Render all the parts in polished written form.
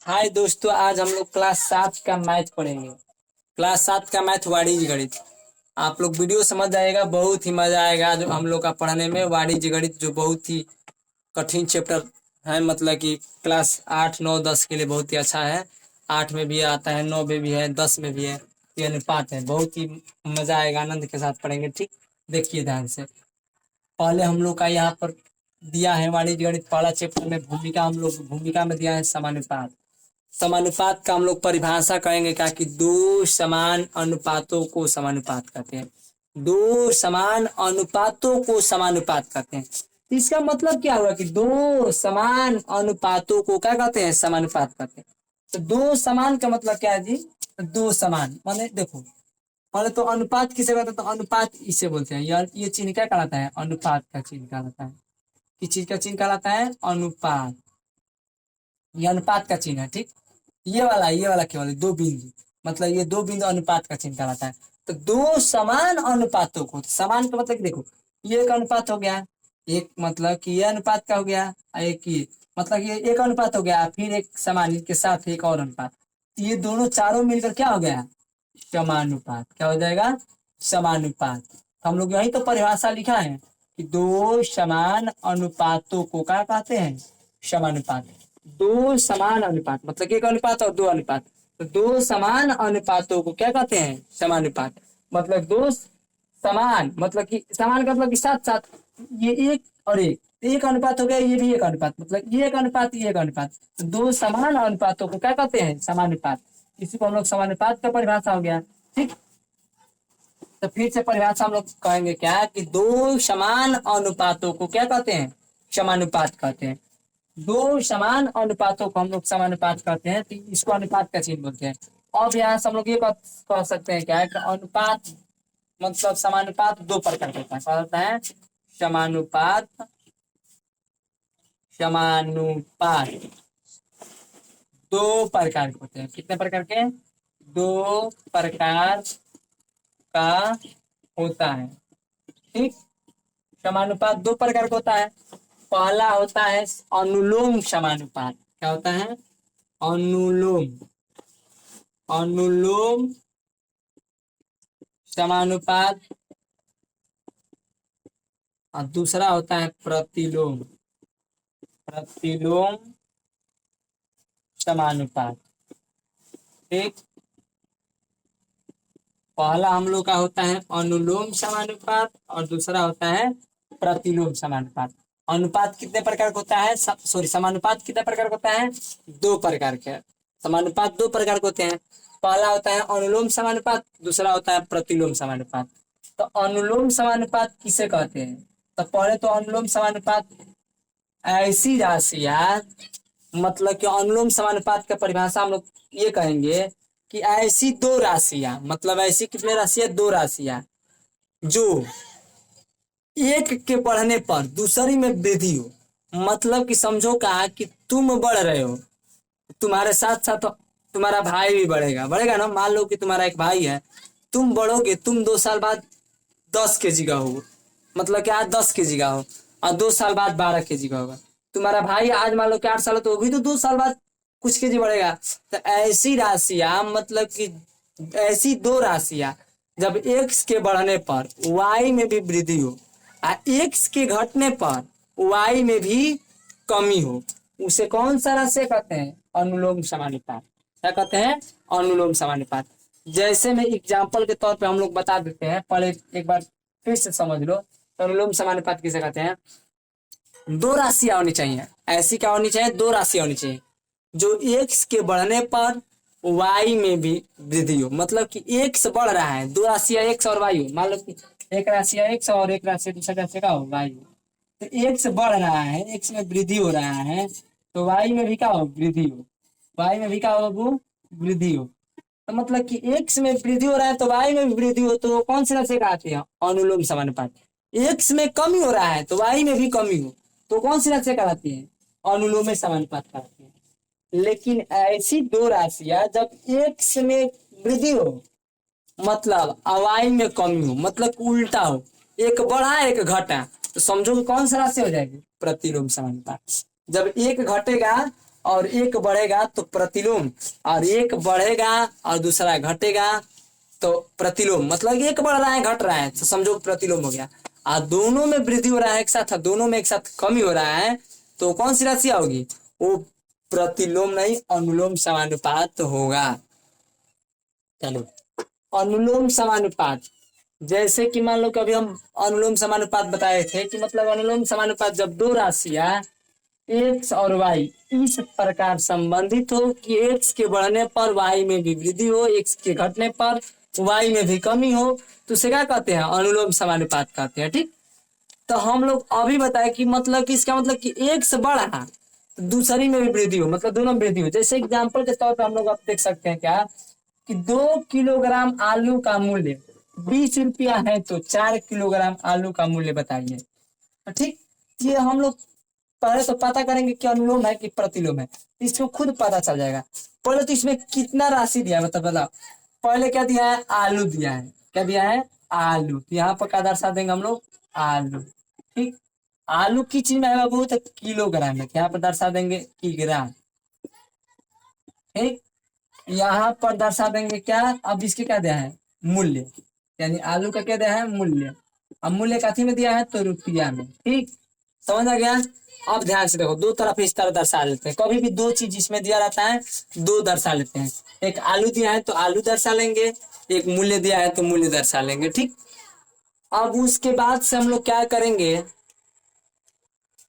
हाय दोस्तों, आज हम लोग क्लास 7 का मैथ पढ़ेंगे। क्लास 7 का मैथ वाणिज्य गणित। आप लोग वीडियो समझ जाएगा, बहुत ही मजा आएगा जो हम लोग का पढ़ने में। वाणिज्य गणित जो बहुत ही कठिन चैप्टर है, मतलब कि क्लास 8 9 10 के लिए बहुत ही अच्छा है। 8 में भी आता है, 9 में भी है, 10 में भी है। ये अनुपात है, बहुत ही मजा आएगा, आनंद के साथ पढ़ेंगे। ठीक, देखिए ध्यान से। पहले हम लोग का यहाँ पर दिया है वाणिज्य गणित पहला चैप्टर में भूमिका। हम लोग भूमिका में दिया है समानुपात। समानुपात का हम लोग परिभाषा करेंगे क्या कि दो समान अनुपातों को समानुपात कहते हैं। दो समान अनुपातों को समानुपात कहते हैं। तो इसका मतलब क्या हुआ कि दो समान अनुपातों को क्या कहते हैं, समानुपात कहते हैं। तो दो समान का मतलब क्या है जी? दो समान माने देखो, माने तो अनुपात किसे कहते हैं, तो अनुपात इसे बोलते हैं। यार ये चिन्ह क्या कहलाता है? अनुपात का चिन्ह कहलाता है। किस चीज का चिन्ह कहलाता है? अनुपात। ये अनुपात का चिन्ह है। ठीक, ये वाला केवल दो बिंदु, मतलब ये दो बिंदु अनुपात का चिन्ह कहलाता है। तो दो समान अनुपातों को, समान का मतलब कि देखो, ये एक अनुपात हो गया, एक मतलब कि ये अनुपात का हो गया, और एक ये मतलब ये एक अनुपात हो गया, फिर एक समान के साथ एक और अनुपात। तो ये दोनों चारों मिलकर क्या हो गया? समानुपात। क्या हो जाएगा? समानुपात। हम लोग यही तो परिभाषा लिखा है कि दो समान अनुपातों को क्या कहते हैं? समानुपात। दो समान अनुपात मतलब एक अनुपात और दो अनुपात, तो दो समान अनुपातों को क्या कहते हैं? समानुपात। मतलब दो समान मतलब कि समान का मतलब कि साथ साथ, ये एक और एक अनुपात हो गया, ये भी एक अनुपात, मतलब ये एक अनुपात ये एक अनुपात। तो दो समान अनुपातों को क्या कहते हैं? समानुपात। इसी को हम लोग समानुपात का परिभाषा हो गया। ठीक, तो फिर से परिभाषा हम लोग कहेंगे क्या कि दो समान अनुपातों को क्या कहते हैं? समानुपात कहते हैं। दो समान अनुपातों को हम लोग समानुपात कहते हैं, तो इसको अनुपात का चिन्ह बोलते हैं। अब यहाँ से हम लोग ये कह सकते हैं क्या है कि अनुपात मतलब समानुपात दो प्रकार का होता है। क्या होता है? समानुपात। समानुपात दो प्रकार के होते हैं। कितने प्रकार के? दो प्रकार का होता है। ठीक, समानुपात दो प्रकार का होता है। पहला होता है अनुलोम समानुपात। क्या होता है? अनुलोम। अनुलोम समानुपात। और दूसरा होता है प्रतिलोम। प्रतिलोम समानुपात। ठीक, पहला हम लोग का होता है अनुलोम समानुपात और दूसरा होता है प्रतिलोम समानुपात। अनुपात कितने प्रकार का होता है? सॉरी, समानुपात कितने प्रकार का होता है? दो प्रकार के। समानुपात दो प्रकार के होते हैं। पहला होता है अनुलोम समानुपात, दूसरा होता है प्रतिलोम समानुपात। तो अनुलोम समानुपात किसे कहते हैं? तो पहले तो अनुलोम समानुपात ऐसी राशियां, मतलब कि अनुलोम समानुपात का परिभाषा हम लोग ये कहेंगे कि ऐसी दो राशियां, मतलब ऐसी कितने राशियां? दो राशियां जो एक के बढ़ने पर दूसरी में वृद्धि हो। मतलब कि समझो कहा कि तुम बढ़ रहे हो, तुम्हारे साथ साथ तुम्हारा भाई भी बढ़ेगा। बढ़ेगा ना? मान लो कि तुम्हारा एक भाई है, तुम बढ़ोगे, तुम 2 साल बाद 10 kg का हो, मतलब कि आज 10 kg का हो, और 2 साल बाद 12 kg का होगा। तुम्हारा भाई आज मान लो कि 8 साल तो वो भी तो 2 साल बाद कुछ केजी बढ़ेगा। तो ऐसी राशियां, मतलब कि ऐसी दो राशियां जब एक्स के बढ़ने पर वाई में भी वृद्धि हो और एक्स के घटने पर वाई में भी कमी हो, उसे कौन सा राशि कहते हैं? अनुलोम समानुपात। क्या कहते हैं? अनुलोम समानुपात। जैसे में एग्जाम्पल के तौर पे हम लोग बता देते हैं, पहले एक बार फिर से समझ लो। तो अनुलोम समानुपात किसे कहते हैं? दो राशियां होनी चाहिए। ऐसी क्या होनी चाहिए? दो राशियां होनी चाहिए जो एक्स के बढ़ने पर वाई में भी वृद्धि हो। मतलब कि एक्स बढ़ रहा है, दो राशियां एक्स और वाई हो। मान लो कि एक राशि एक्स और एक राशि दूसरा राशि का हो वाई हो। तो एक्स बढ़ रहा है, एक्स में वृद्धि हो रहा है, तो वाई में भी क्या हो? वृद्धि हो। वाई में भी क्या हो? वो वृद्धि हो। तो मतलब कि एक्स में वृद्धि हो रहा है तो वाई में भी वृद्धि हो, तो कौन सी राशि कहते हैं? अनुलोम समानुपात। एक्स में कमी हो रहा है तो वाई में भी कमी हो, तो कौन सी राशि कहलाती है? अनुलोम समानुपात कहलाती है। लेकिन ऐसी दो राशियां जब एक्स में वृद्धि हो, मतलब वाई में कमी हो, मतलब उल्टा हो, एक बढ़ा एक घटा, तो समझो कि कौन सा राशि हो जाएगी? प्रतिलोम समानुपात। जब एक घटेगा और एक बढ़ेगा तो प्रतिलोम, और एक बढ़ेगा और दूसरा घटेगा तो प्रतिलोम, मतलब एक बढ़ रहा है घट रहा है तो समझो प्रतिलोम हो गया। और दोनों में वृद्धि हो रहा है एक साथ, दोनों में एक साथ कमी हो रहा है, तो कौन सी राशि होगी? वो प्रतिलोम नहीं, अनुलोम समानुपात होगा। चलो, अनुलोम समानुपात, जैसे कि मान लो कभी हम अनुलोम समानुपात बताए थे कि मतलब अनुलोम समानुपात जब दो राशियां एक्स और वाई इस प्रकार संबंधित हो कि एक्स के बढ़ने पर वाई में भी वृद्धि हो, एक्स के घटने पर वाई में भी कमी हो, तो उसे क्या कहते हैं? अनुलोम समानुपात कहते हैं। ठीक, तो हम लोग अभी बताए कि मतलब कि इसका मतलब कि एक्स बढ़ा तो दूसरी में भी वृद्धि हो, मतलब दोनों में वृद्धि हो। जैसे एग्जाम्पल के तौर पर हम लोग आप देख सकते हैं क्या कि 2 किलोग्राम आलू का मूल्य 20 रुपया है, तो 4 किलोग्राम आलू का मूल्य बताइए। ठीक, ये हम लोग पहले तो पता करेंगे कि अनुलोम है कि प्रतिलोम है, इसको खुद पता चल जाएगा। पहले तो इसमें कितना राशि दिया है मतलब बताओ। पहले क्या दिया है? आलू दिया है। क्या दिया है? आलू। तो यहाँ पर क्या दर्शा देंगे हम लोग? आलू। ठीक, आलू किस चीज में है बाबू? तो किलोग्राम में, यहाँ पर दर्शा देंगे किग्राम। ठीक, यहाँ पर दर्शा देंगे क्या? अब इसके क्या दिया है? मूल्य, यानी आलू का क्या दिया है? मूल्य। अब मूल्य काथी में दिया है? तो रुपया में। ठीक, समझ आ गया? अब ध्यान से देखो, दो तरफ इस तरह दर्शा लेते हैं। कभी भी दो चीज इसमें दिया रहता है दो दर्शा लेते हैं। एक आलू दिया है तो आलू दर्शा लेंगे, एक मूल्य दिया है तो मूल्य दर्शा लेंगे। ठीक, अब उसके बाद से हम लोग क्या करेंगे?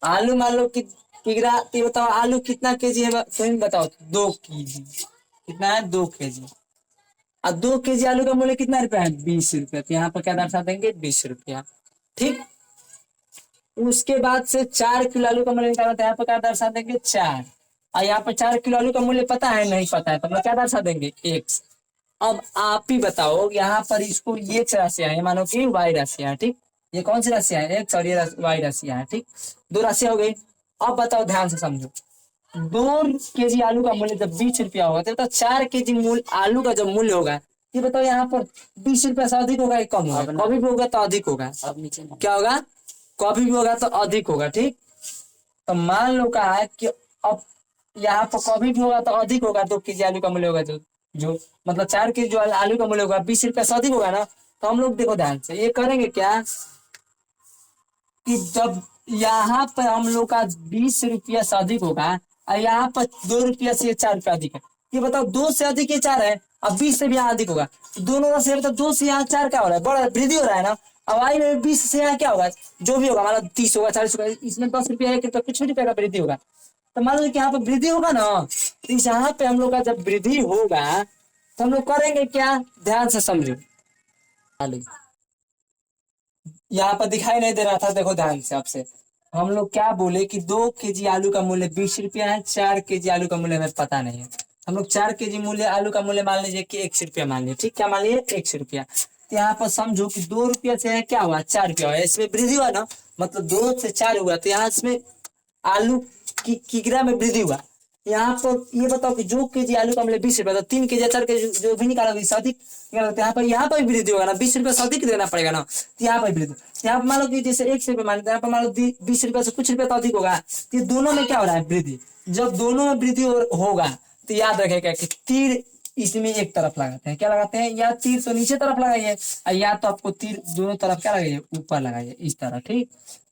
आलू मान लो कि किग्रा, ये बताओ आलू कितना केजी है? तुम बताओ। 2 केजी। कितना है? 2 केजी। और 2 केजी आलू का मूल्य कितना रुपया है? 20 रुपया। तो यहाँ पर क्या दर्शा देंगे? 20 रुपया। ठीक, उसके बाद से 4 किलो आलू का मूल्य निकालना था, यहाँ पर क्या दर्शा देंगे? 4। और यहाँ पर 4 किलो आलू का मूल्य पता है? नहीं पता है, तो मतलब क्या दर्शा देंगे? एक्स। अब आप ही बताओ, यहाँ पर इसको ये एक्स राशियां है, मानो कि वाई राशियां है। ठीक, ये कौन सी राशियां है? एक्स और ये वाई राशियां है। ठीक, दो राशियां हो गई। अब बताओ, ध्यान से समझो। 2 केजी आलू का मूल्य जब 20 रुपया होगा, तो बताओ 4 केजी मूल्य आलू का जब मूल्य होगा, ये बताओ यहाँ पर 20 रुपया से अधिक होगा कि कम होगा? कभी भी होगा तो अधिक होगा। अब नीचे क्या होगा? कभी भी होगा तो अधिक होगा। ठीक, तो मान लो कहा है कि अब यहाँ पर कभी भी होगा तो अधिक होगा। 2 केजी आलू का मूल्य होगा जो मतलब 4 केजी जो आलू का मूल्य होगा 20 रुपया से अधिक होगा ना। तो हम लोग देखो ध्यान से ये करेंगे क्या कि जब यहाँ पर हम लोग का 20 रुपया से अधिक होगा और यहाँ पर 2 रुपया से 4 रुपया अधिक है, ये बताओ 2 से अधिक ये 4 है, अब 20 से भी यहाँ अधिक होगा, तो दोनों का से मतलब 2 से यहाँ 4 क्या हो रहा है? बड़ा वृद्धि हो रहा है ना। अब आई में 20 से यहाँ क्या होगा? जो भी होगा हमारा 30 होगा, 40 होगा, इसमें 10 रुपया 1 रुपया कुछ भी रुपया का वृद्धि होगा। तो मान लो कि यहाँ पर वृद्धि होगा ना, तो इस यहाँ पे हम लोग का जब वृद्धि होगा तो हम लोग करेंगे क्या? ध्यान से समझो। यहाँ पर दिखाई नहीं दे रहा था, देखो ध्यान से आपसे। हम लोग क्या बोले कि 2 केजी आलू का मूल्य 20 रुपया है, 4 केजी आलू का मूल्य हमें पता नहीं है। हम लोग 4 केजी मूल्य आलू का मूल्य मान लीजिए कि 1 रुपया मान लीजिए। ठीक, क्या मान लीजिए? 1 रुपया। तो यहाँ पर समझो कि 2 रुपया से क्या हुआ? 4 रुपया हुआ, इसमें वृद्धि हुआ ना, मतलब 2 से 4 हुआ, तो यहाँ इसमें आलू की किग्रा में वृद्धि हुआ। यहाँ पर ये बताओ कि जो केजी आलू का मूल्य 20 रुपया, तो 3 केजी 4 केजी जो भी निकाला अधिक निकाला, तो यहाँ पर भी वृद्धि होगा ना, 20 रुपया से अधिक देना पड़ेगा ना, तो यहाँ पर वृद्धि। यहाँ पर मान लो कि जैसे 1 रुपया मान लो, यहाँ पर मान लो 20 रुपया से कुछ रुपया तो अधिक होगा, तो ये दोनों में क्या हो रहा है? वृद्धि। जब दोनों में वृद्धि होगा तो याद रखेगा कि तीर इसमें एक तरफ लगाते हैं। क्या लगाते हैं? या तीर तो नीचे तरफ लगाइए, या तो आपको तीर दोनों तरफ क्या लगाइए? ऊपर लगाइए, इस तरह। ठीक,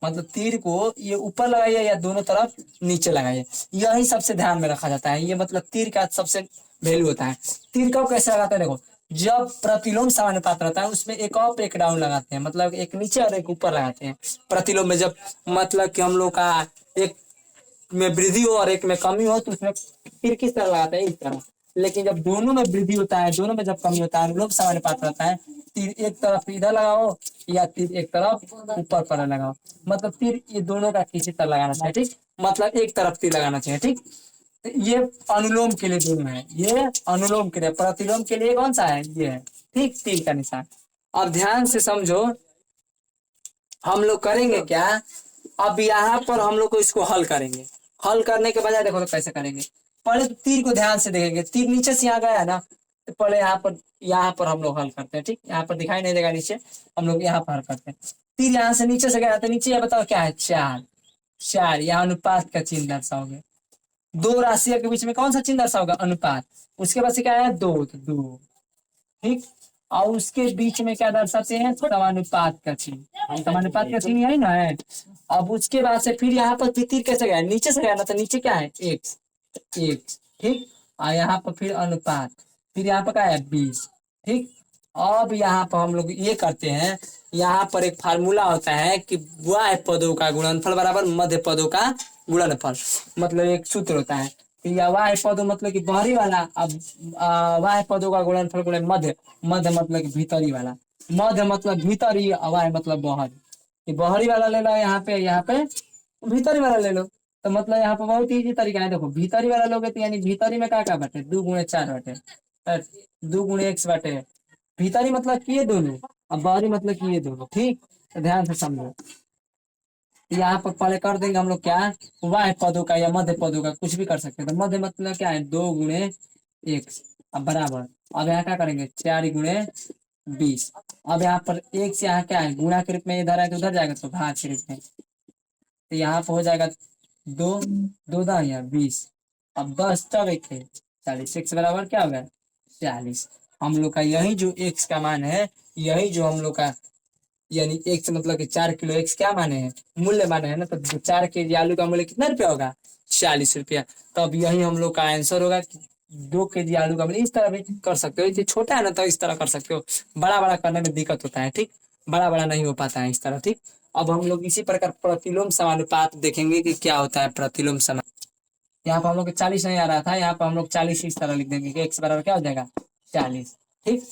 मतलब तीर को ये ऊपर लगाइए या दोनों तरफ नीचे लगाइए, यही सबसे ध्यान में रखा जाता है। ये मतलब तीर का सबसे वैल्यू होता है। तीर का कैसे लगाते हैं? देखो, जब प्रतिलोम समानुपात रहता है उसमें एक अप एक डाउन लगाते हैं, मतलब एक नीचे और एक ऊपर लगाते हैं। प्रतिलोम में जब मतलब कि हम लोग का एक में वृद्धि हो और एक में कमी हो, तो उसमें तीर किस तरह लगाते हैं? इस तरह। लेकिन जब दोनों में वृद्धि होता है, दोनों में जब कमी होता है, अनुलोम समानुपात रहता है, तीर एक तरफ इधर लगाओ या तीर एक तरफ ऊपर पर लगाओ, मतलब तीर ये दोनों का किसी तरह लगाना चाहिए। ठीक, मतलब एक तरफ तीर लगाना चाहिए। ठीक, ये अनुलोम के लिए दोनों है, ये अनुलोम के लिए। प्रतिलोम के लिए कौन सा है? ये है। ठीक, तीर का निशान। अब ध्यान से समझो, हम लोग करेंगे क्या? अब यहाँ पर हम लोग को इसको हल करेंगे। हल करने के बजाय देखो तो कैसे करेंगे। पहले तो तीर को ध्यान से देखेंगे, तीर नीचे से यहाँ गया है ना, तो पहले यहाँ पर हम लोग हल करते हैं। ठीक, यहाँ पर दिखाई नहीं देगा नीचे, हम लोग यहाँ पर हल करते हैं। तीर यहाँ से नीचे से गया, तो नीचे ये बताओ क्या है? 4। 4 यहाँ अनुपात का चिन्ह दर्शाओगे। दो राशियों के बीच में कौन सा चिन्ह दर्शा होगा? अनुपात। उसके बाद से क्या है? दो, तो दो, ठीक। और उसके बीच में क्या दर्शाते हैं? समानुपात का चिन्ह। समानुपात का चिन्ह यही ना है। अब उसके बाद से फिर यहाँ पर फिर तीर कैसे गया? नीचे से गया ना, तो नीचे क्या है? एक्स, एक्स, ठीक। और यहाँ पर फिर अनुपात, फिर यहाँ पर क्या है? 20, ठीक। अब यहाँ पर हम लोग ये करते हैं, यहाँ पर एक फार्मूला होता है कि वाह पदों का गुणनफल बराबर मध्य पदों का गुणनफल, मतलब एक सूत्र होता है। तो यह वाह पदों मतलब कि बाहरी वाला, अब वाह पदों का गुणनफल गुणे मध्य, मध्य मतलब कि भीतरी वाला, मध्य मतलब भीतरी, वाह मतलब बाहरी। ये बाहरी वाला ले लो, यहाँ पे भीतरी वाला ले लो। तो मतलब यहाँ पे बहुत इजी तरीका है। देखो भीतरी वाला लोगे तो यानी भीतरी में क्या बाटे? 2 गुणे 4 बाटे, 2 गुणे x बाटे। भीतरी मतलब कि ये दोनों, अब बाहरी मतलब कि ये दोनों, ठीक। तो ध्यान से समझो। यहाँ पर पहले कर देंगे हम लोग क्या? वाह पदों का या मध्य पदों का, कुछ भी कर सकते हैं। तो मध्य मतलब क्या है? 2 गुणे 1, अब बराबर। अब यहाँ क्या करेंगे? 4 गुणे 20। अब यहाँ पर एक से यहाँ क्या है? गुणा के रूप में इधर है तो उधर जाएगा, तो भाग के रूप में। तो यहाँ पर हो जाएगा 2, 2 × 20। अब 10 तब 1 है 40, x बराबर क्या होगा? 40। हम लोग का यही जो x का मान है, यही जो हम लोग का यानी x मतलब कि 4 किलो x क्या माने हैं? मूल्य माने हैं ना। तो 4 केजी आलू का मूल्य कितना रुपया होगा? 40 रुपया। तब यही हम लोग का आंसर होगा कि 2 केजी आलू का मूल्य। इस तरह भी कर सकते हो, ये छोटा है ना तो इस तरह कर सकते हो, बड़ा बड़ा करने में दिक्कत होता है, ठीक। बड़ा बड़ा नहीं हो पाता है इस तरह, ठीक। अब हम लोग इसी प्रकार प्रतिलोम समानुपात देखेंगे कि क्या होता है प्रतिलोम समा। यहाँ पर हम लोग 40 नहीं आ रहा था, यहाँ पर हम लोग 40 इस तरह लिख देंगे कि x बराबर क्या हो जाएगा? 40, ठीक।